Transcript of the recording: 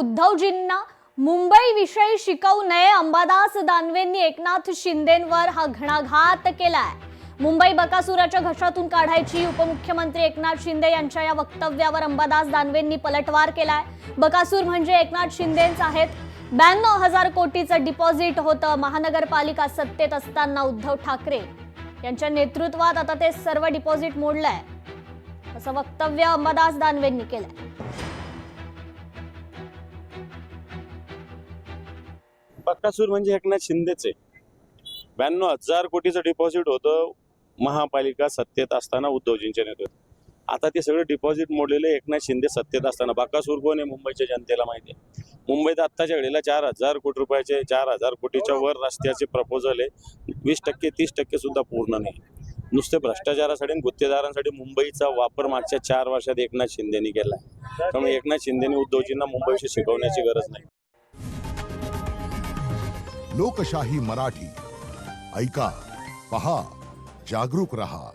उद्धवजींना मुंबई विषयी शिकवू नये, अंबादास दानवेंनी एकनाथ शिंदेंवर हा घणाघात केलाय। मुंबई बकासुराच्या घशातून काढायची, उपमुख्यमंत्री एकनाथ शिंदे यांच्या या वक्तव्यावर अंबादास दानवेंनी पलटवार केलाय। बकासूर म्हणजे एकनाथ शिंदेच आहेत। 92,000 कोटीचं डिपॉझिट होतं। महानगरपालिका सत्तेत असताना उद्धव ठाकरे यांच्या नेतृत्वात आता ते सर्व डिपॉझिट मोडलंय, असं वक्तव्य अंबादास दानवेंनी केलंय। बकासूर म्हणजे एकनाथ शिंदेच आहे। 92,000 कोटीचं डिपॉझिट होतं महापालिका सत्तेत असताना उद्धवजींच्या नेतृत्वात। आता ते सगळे डिपॉझिट मोडलेले एकनाथ शिंदे सत्तेत असताना। बकासूर कोण आहे मुंबईच्या जनतेला माहिती आहे। मुंबईत आत्ताच्या वेळेला 4,000 कोटी रुपयाचे 4,000 कोटीच्या वर रस्त्याचे प्रपोजल आहे। 20% 30% सुद्धा पूर्ण नाही। नुसते भ्रष्टाचारासाठी आणि गुत्तेदारांसाठी मुंबईचा वापर मागच्या 4 वर्षात एकनाथ शिंदेनी केला। त्यामुळे एकनाथ शिंदेनी उद्धवजींना मुंबईशी शिकवण्याची गरज नाही। लोकशाही मराठी ऐका, पहा, जागरूक रहा।